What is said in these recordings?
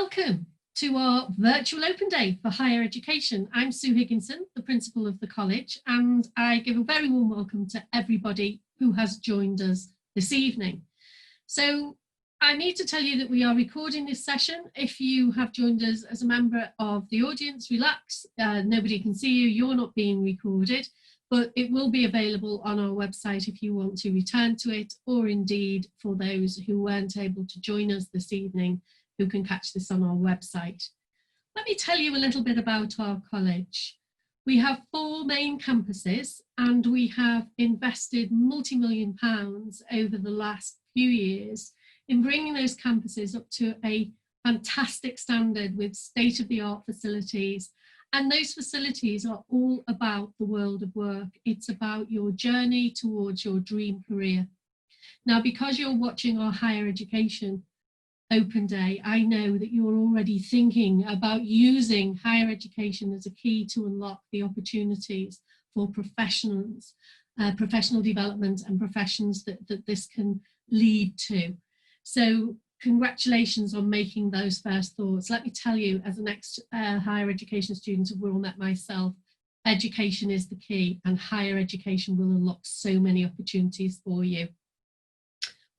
Welcome to our virtual open day for higher education. I'm Sue Higginson, the principal of the college, and I give a very warm welcome to everybody who has joined us this evening. So I need to tell you that we are recording this session. If you have joined us as a member of the audience, relax, nobody can see you, you're not being recorded, but it will be available on our website if you want to return to it, or indeed for those who weren't able to join us this evening, who can catch this on our website. Let me tell you a little bit about our college. We have 4 main campuses and we have invested multi-million pounds over the last few years in bringing those campuses up to a fantastic standard with state-of-the-art facilities. And those facilities are all about the world of work. It's about your journey towards your dream career. Now, because you're watching our higher education open day, I know that you're already thinking about using higher education as a key to unlock the opportunities for professionals, professional development and professions that this can lead to. So congratulations on making those first thoughts. Let me tell you, as an higher education student of WorldMatch myself, education is the key, and higher education will unlock so many opportunities for you.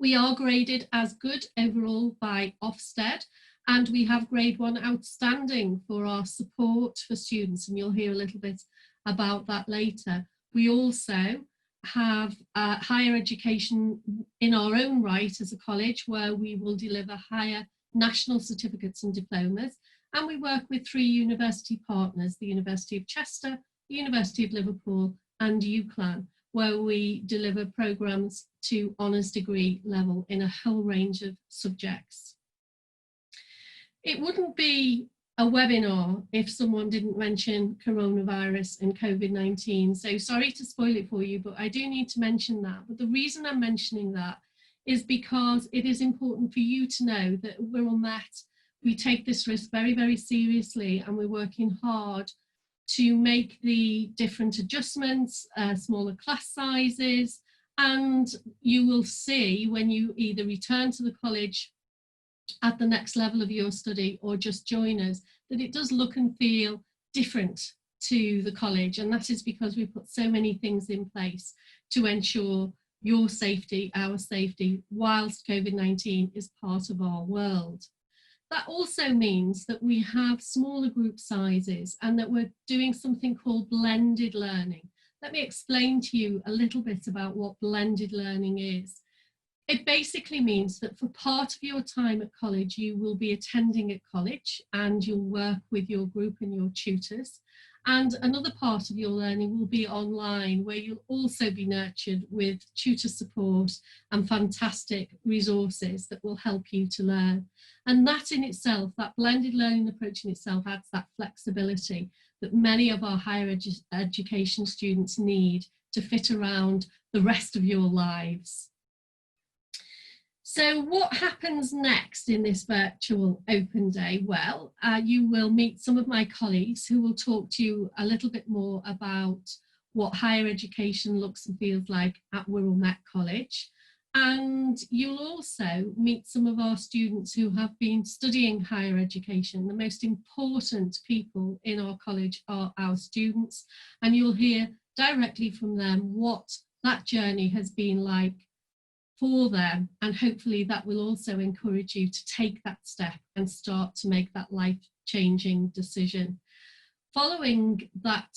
We are graded as good overall by Ofsted, and we have grade 1 outstanding for our support for students, and you'll hear a little bit about that later. We also have higher education in our own right as a college, where we will deliver higher national certificates and diplomas, and we work with 3 university partners, the University of Chester, the University of Liverpool and UCLan, where we deliver programmes to honours degree level in a whole range of subjects. It wouldn't be a webinar if someone didn't mention coronavirus and COVID-19. So sorry to spoil it for you, but I do need to mention that. But the reason I'm mentioning that is because it is important for you to know that at WorldMatch, we take this risk very, very seriously, and we're working hard to make the different adjustments, smaller class sizes, and you will see when you either return to the college at the next level of your study or just join us, that it does look and feel different to the college, and that is because we put so many things in place to ensure your safety, our safety, whilst COVID-19 is part of our world. That also means that we have smaller group sizes and that we're doing something called blended learning. Let me explain to you a little bit about what blended learning is. It basically means that for part of your time at college, you will be attending at college and you'll work with your group and your tutors. And another part of your learning will be online, where you'll also be nurtured with tutor support and fantastic resources that will help you to learn. And that in itself, that blended learning approach in itself, adds that flexibility that many of our higher education students need to fit around the rest of your lives. So what happens next in this virtual open day? Well, you will meet some of my colleagues who will talk to you a little bit more about what higher education looks and feels like at WorldMatch College. And you'll also meet some of our students who have been studying higher education. The most important people in our college are our students, and you'll hear directly from them what that journey has been like for them, and hopefully that will also encourage you to take that step and start to make that life-changing decision. Following that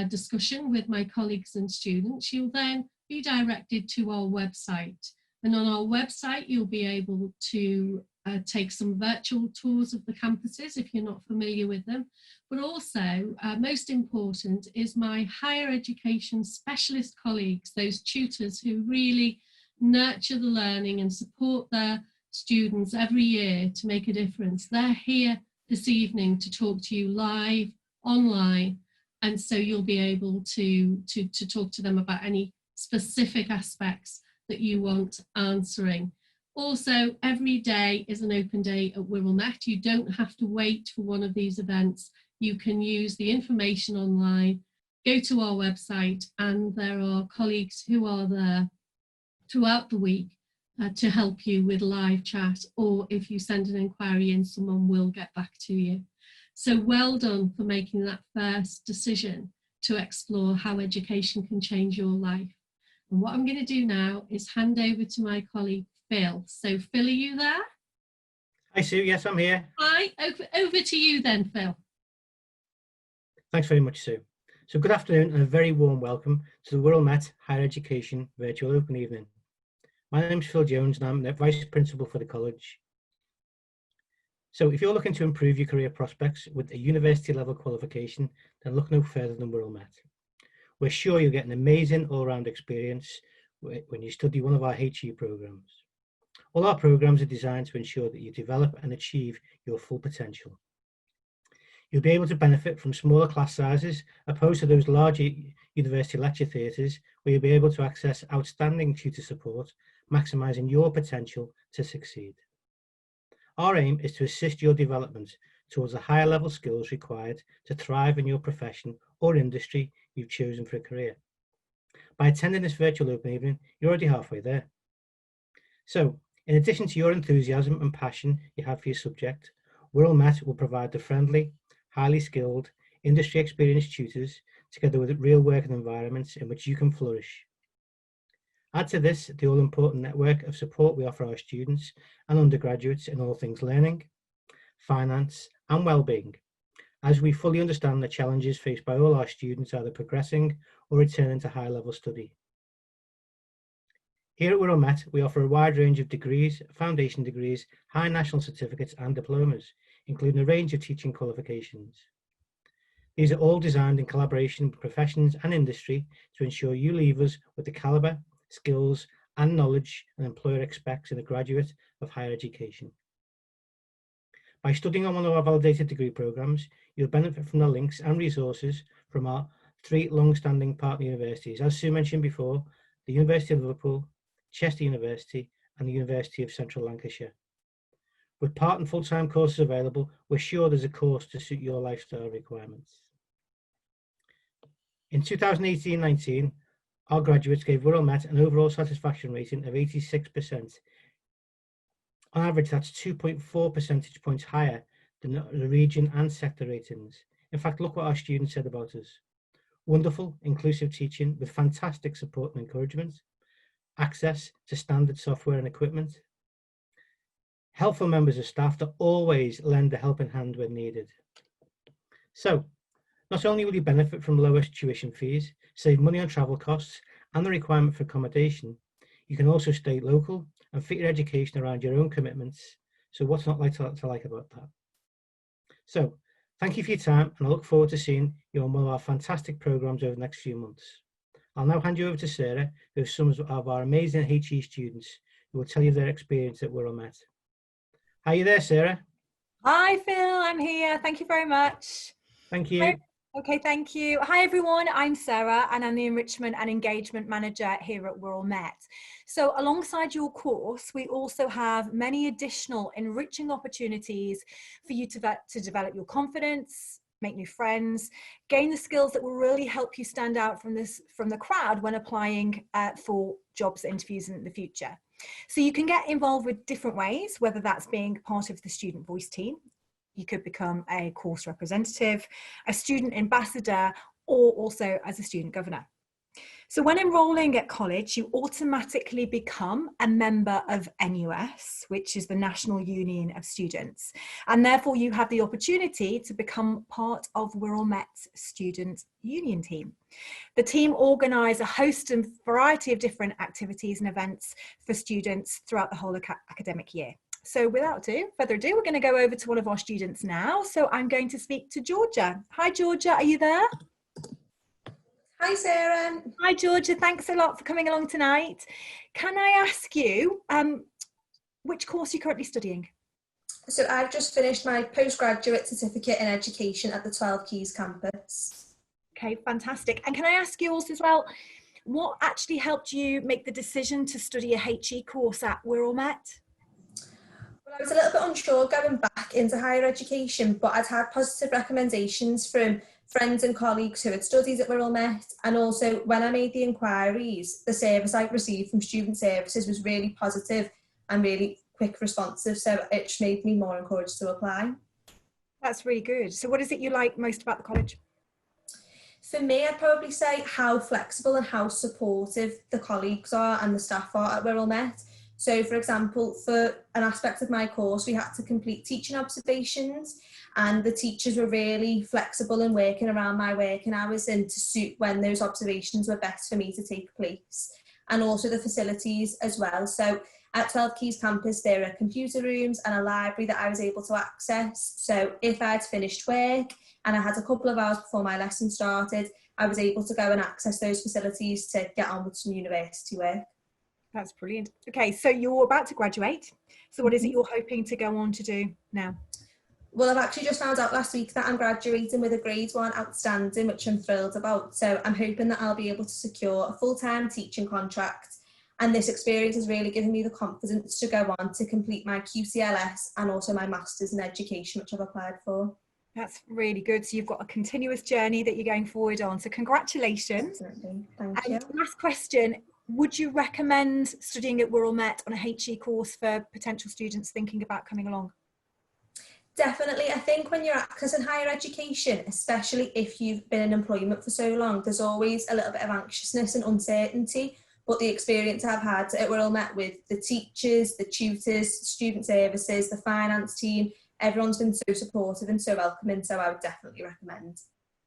discussion with my colleagues and students, you'll then be directed to our website, and on our website you'll be able to take some virtual tours of the campuses if you're not familiar with them, but also most important is my higher education specialist colleagues, those tutors who really nurture the learning and support their students every year to make a difference. They're here this evening to talk to you live, online, and so you'll be able to talk to them about any specific aspects that you want answering. Also, every day is an open day at WorldMatch. You don't have to wait for one of these events. You can use the information online, go to our website, and there are colleagues who are there throughout the week to help you with live chat, or if you send an inquiry in, someone will get back to you. So well done for making that first decision to explore how education can change your life. And what I'm going to do now is hand over to my colleague, Phil. So Phil, are you there? Hi, Sue. Yes, I'm here. Hi, over to you then, Phil. Thanks very much, Sue. So good afternoon and a very warm welcome to the WorldMatch Higher Education Virtual Open Evening. My name is Phil Jones and I'm the Vice Principal for the college. So if you're looking to improve your career prospects with a university level qualification, then look no further than WorldMatch. We're sure you'll get an amazing all-round experience when you study one of our HE programs. All our programs are designed to ensure that you develop and achieve your full potential. You'll be able to benefit from smaller class sizes opposed to those larger university lecture theatres where you'll be able to access outstanding tutor support, maximising your potential to succeed. Our aim is to assist your development towards the higher level skills required to thrive in your profession or industry you've chosen for a career. By attending this virtual open evening, you're already halfway there. So, in addition to your enthusiasm and passion you have for your subject, WorldMatch will provide the friendly, highly skilled, industry experienced tutors together with real working environments in which you can flourish. Add to this the all-important network of support we offer our students and undergraduates in all things learning, finance and well-being, as we fully understand the challenges faced by all our students either progressing or returning to high-level study. Here at WorldMatch, we offer a wide range of degrees, foundation degrees, high national certificates and diplomas, including a range of teaching qualifications. These are all designed in collaboration with professions and industry to ensure you leave us with the calibre, skills and knowledge an employer expects in a graduate of higher education. By studying on one of our validated degree programmes, you'll benefit from the links and resources from our 3 long-standing partner universities, as Sue mentioned before, the University of Liverpool, Chester University and the University of Central Lancashire. With part and full-time courses available, we're sure there's a course to suit your lifestyle requirements. In 2018-19, our graduates gave WorldMatch an overall satisfaction rating of 86%. On average, that's 2.4 percentage points higher than the region and sector ratings. In fact, look what our students said about us. Wonderful, inclusive teaching with fantastic support and encouragement, access to standard software and equipment, helpful members of staff that always lend a helping hand when needed. So, not only will you benefit from lower tuition fees, save money on travel costs and the requirement for accommodation, you can also stay local and fit your education around your own commitments. So what's not like to like about that? So thank you for your time and I look forward to seeing you on one of our fantastic programs over the next few months. I'll now hand you over to Sarah, who has some of our amazing HE students who will tell you their experience at WorldMatch. Are you there, Sarah? Hi, Phil, I'm here. Thank you very much. Thank you. Okay, thank you. Hi, everyone. I'm Sarah, and I'm the Enrichment and Engagement Manager here at WorldMatch. So alongside your course, we also have many additional enriching opportunities for you to develop your confidence, make new friends, gain the skills that will really help you stand out from the crowd when applying for jobs interviews in the future. So you can get involved with different ways, whether that's being part of the student voice team. You could become a course representative, a student ambassador, or also as a student governor. So when enrolling at college, you automatically become a member of NUS, which is the National Union of Students. And therefore you have the opportunity to become part of WorldMatch's student union team. The team organise a host and variety of different activities and events for students throughout the whole academic year. So without further ado, we're going to go over to one of our students now. So I'm going to speak to Georgia. Hi, Georgia, are you there? Hi, Sarah. Hi, Georgia. Thanks a lot for coming along tonight. Can I ask you which course you're currently studying? So I've just finished my postgraduate certificate in education at the 12 Keys campus. Okay, fantastic. And can I ask you also as well, what actually helped you make the decision to study a HE course at WorldMatch? Well, I was a little bit unsure going back into higher education, but I'd had positive recommendations from friends and colleagues who had studied at Wirral Met, and also when I made the inquiries, the service I received from Student Services was really positive and really quick responsive, so it just made me more encouraged to apply. That's really good. So what is it you like most about the college? For me, I'd probably say how flexible and how supportive the colleagues are and the staff are at Wirral Met. So, for example, for an aspect of my course, we had to complete teaching observations, and the teachers were really flexible in working around my working hours and to suit when those observations were best for me to take place. And also the facilities as well. So at 12 Keys campus, there are computer rooms and a library that I was able to access. So if I'd finished work and I had a couple of hours before my lesson started, I was able to go and access those facilities to get on with some university work. That's brilliant. Okay, so you're about to graduate. So what is it you're hoping to go on to do now? Well, I've actually just found out last week that I'm graduating with a grade 1 outstanding, which I'm thrilled about. So I'm hoping that I'll be able to secure a full-time teaching contract. And this experience has really given me the confidence to go on to complete my QCLS and also my Masters in Education, which I've applied for. That's really good. So you've got a continuous journey that you're going forward on. So congratulations. Definitely. Thank you. Last question. Would you recommend studying at Wirral Met on a HE course for potential students thinking about coming along? Definitely. I think when you're accessing higher education, especially if you've been in employment for so long, there's always a little bit of anxiousness and uncertainty. But the experience I've had at Wirral Met with the teachers, the tutors, student services, the finance team, everyone's been so supportive and so welcoming, so I would definitely recommend.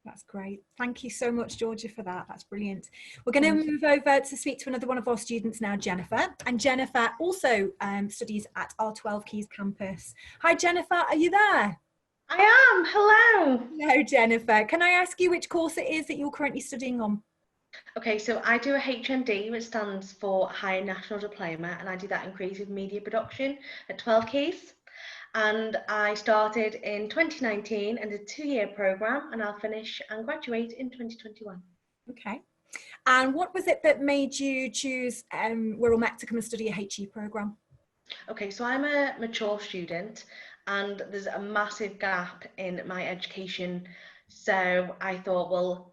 That's great. Thank you so much, Georgia, for that. That's brilliant. We're going to move over to speak to another one of our students now, Jennifer. And Jennifer also studies at our 12 Keys campus. Hi, Jennifer. Are you there? I am. Hello. Hello, Jennifer. Can I ask you which course it is that you're currently studying on? Okay, so I do a HND, which stands for Higher National Diploma, and I do that in Creative Media Production at 12 Keys. And I started in 2019 and did a 2-year programme, and I'll finish and graduate in 2021. Okay. And what was it that made you choose Wirral Met to come and study a HE programme? Okay, so I'm a mature student and there's a massive gap in my education. So I thought, well,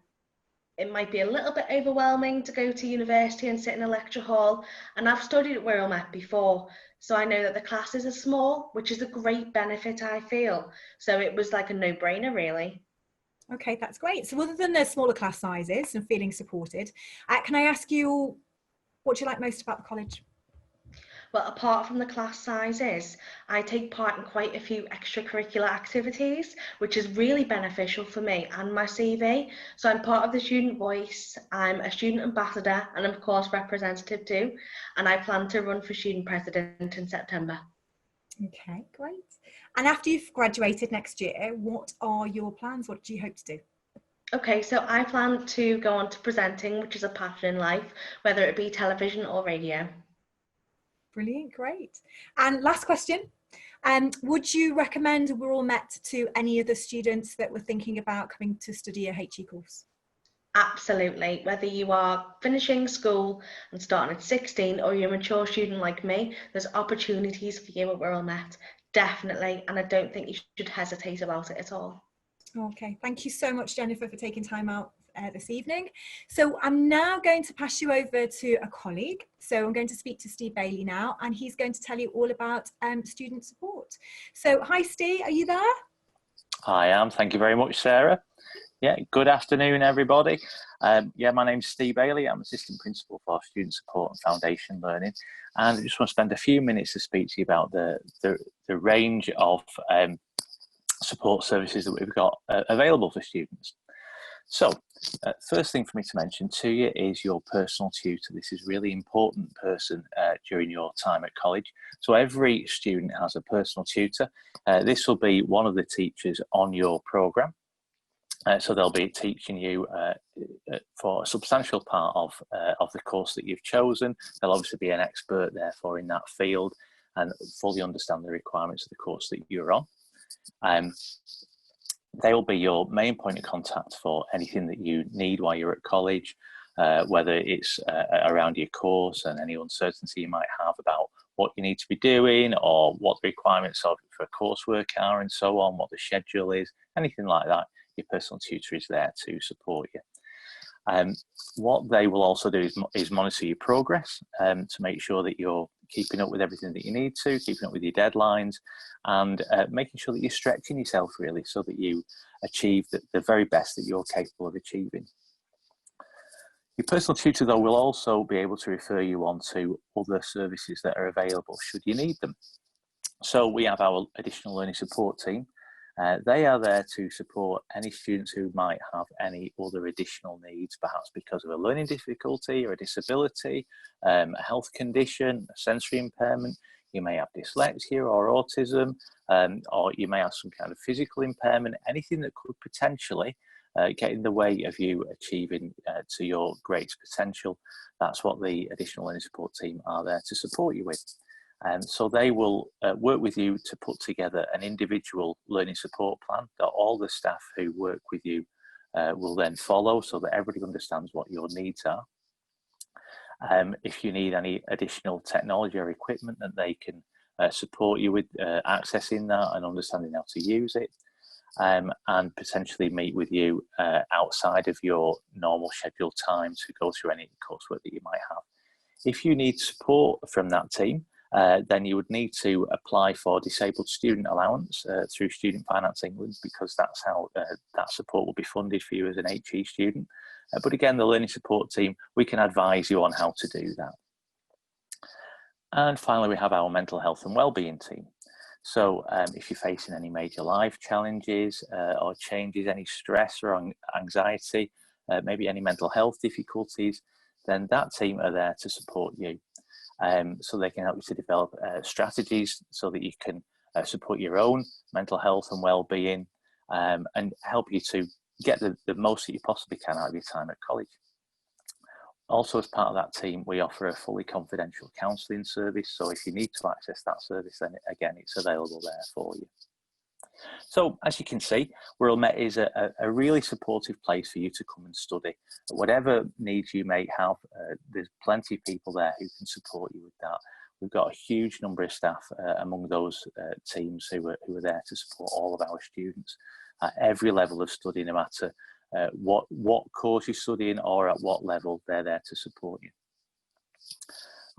it might be a little bit overwhelming to go to university and sit in a lecture hall. And I've studied at Wirral Met before, so I know that the classes are small, which is a great benefit, I feel. So it was like a no-brainer, really. Okay, that's great. So other than the smaller class sizes and feeling supported, can I ask you what you like most about the college? Well, apart from the class sizes, I take part in quite a few extracurricular activities, which is really beneficial for me and my CV. So I'm part of the Student Voice, I'm a student ambassador, and of course representative too. And I plan to run for student president in September. Okay, great. And after you've graduated next year, what are your plans? What do you hope to do? Okay, so I plan to go on to presenting, which is a passion in life, whether it be television or radio. Brilliant, great. And last question, would you recommend Wirral Met to any of the students that were thinking about coming to study a HE course? Absolutely. Whether you are finishing school and starting at 16 or you're a mature student like me, there's opportunities for you at Wirral Met, definitely. And I don't think you should hesitate about it at all. Okay, thank you so much, Jennifer, for taking time out this evening. So I'm now going to pass you over to a colleague. So I'm going to speak to Steve Bailey now, and he's going to tell you all about student support. So hi, Steve, are you there? I am. Thank you very much, Sarah. Yeah, good afternoon, everybody. Yeah, my name's Steve Bailey. I'm Assistant Principal for Student Support and Foundation Learning. And I just want to spend a few minutes to speak to you about the range of support services that we've got available for students. So, first thing for me to mention to you is your personal tutor. This is a really important person during your time at college. So every student has a personal tutor. This will be one of the teachers on your programme. So they'll be teaching you for a substantial part of the course that you've chosen. They'll obviously be an expert, therefore, in that field and fully understand the requirements of the course that you're on. They'll be your main point of contact for anything that you need while you're at college. whether it's around your course and any uncertainty you might have about what you need to be doing or what the requirements of for coursework are and so on, what the schedule is, anything like that. Your personal tutor is there to support you. What they will also do is monitor your progress to make sure that you're keeping up with everything that you need to, keeping up with your deadlines, and making sure that you're stretching yourself really so that you achieve the very best that you're capable of achieving. Your personal tutor, though, will also be able to refer you on to other services that are available should you need them. So we have our additional learning support team. They are there to support any students who might have any other additional needs, perhaps because of a learning difficulty or a disability, a health condition, a sensory impairment. You may have dyslexia or autism, or you may have some kind of physical impairment, anything that could potentially get in the way of you achieving to your greatest potential. That's what the additional learning support team are there to support you with. So they will work with you to put together an individual learning support plan that all the staff who work with you will then follow so that everybody understands what your needs are. If you need any additional technology or equipment, that they can support you with accessing that and understanding how to use it. And potentially meet with you outside of your normal scheduled time to go through any coursework that you might have. If you need support from that team, then you would need to apply for disabled student allowance through Student Finance England, because that's how that support will be funded for you as an HE student. But again, the learning support team, we can advise you on how to do that. And finally, we have our mental health and wellbeing team. So if you're facing any major life challenges or changes, any stress or anxiety, maybe any mental health difficulties, then that team are there to support you. So they can help you to develop strategies so that you can support your own mental health and well-being, and help you to get the most that you possibly can out of your time at college. Also, as part of that team, we offer a fully confidential counselling service. So if you need to access that service, then again, it's available there for you. So as you can see, WorldMatch is a really supportive place for you to come and study. Whatever needs you may have, there's plenty of people there who can support you with that. We've got a huge number of staff among those teams who are there to support all of our students at every level of study, no matter what course you're studying or at what level, they're there to support you.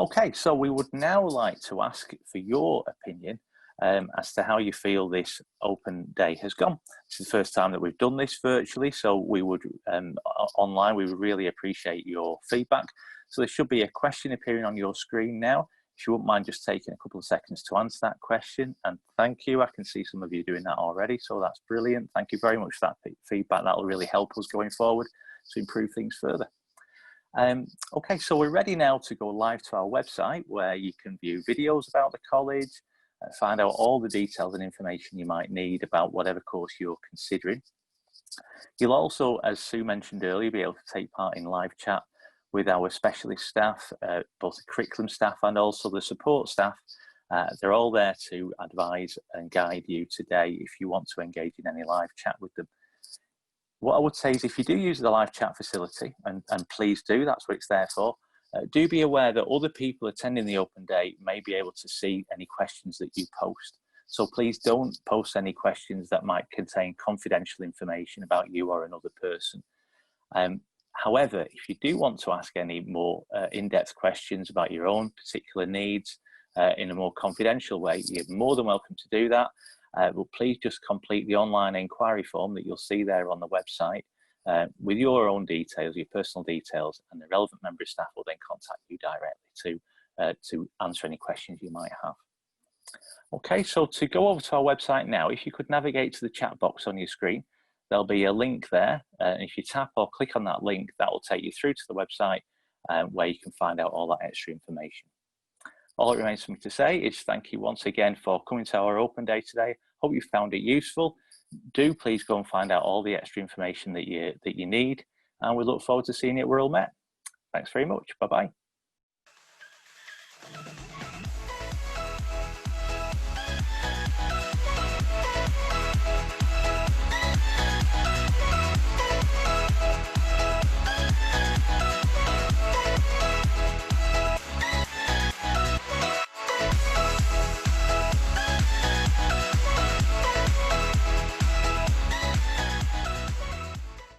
Okay, so we would now like to ask for your opinion as to how you feel this open day has gone. This is the first time that we've done this virtually, so we would online, we would really appreciate your feedback. So there should be a question appearing on your screen now. If you wouldn't mind just taking a couple of seconds to answer that question, and thank you. I can see some of you doing that already, so that's brilliant. Thank you very much for that feedback. That will really help us going forward to improve things further. Okay, so we're ready now to go live to our website, where you can view videos about the college, find out all the details and information you might need about whatever course you're considering. You'll also, as Sue mentioned earlier, be able to take part in live chat with our specialist staff, both the curriculum staff and also the support staff. They're all there to advise and guide you today if you want to engage in any live chat with them. What I would say is, if you do use the live chat facility, and please do, that's what it's there for, do be aware that other people attending the open day may be able to see any questions that you post. So please don't post any questions that might contain confidential information about you or another person. However, if you do want to ask any more in-depth questions about your own particular needs in a more confidential way, you're more than welcome to do that. But please just complete the online inquiry form that you'll see there on the website with your own details, your personal details, and the relevant member of staff will then contact you directly to answer any questions you might have. Okay, so to go over to our website now, if you could navigate to the chat box on your screen, there'll be a link there. If you tap or click on that link, that will take you through to the website where you can find out all that extra information. All it remains for me to say is thank you once again for coming to our open day today. Hope you found it useful. Do please go and find out all the extra information that you need, and we look forward to seeing you at WorldMatch. Thanks very much. Bye-bye.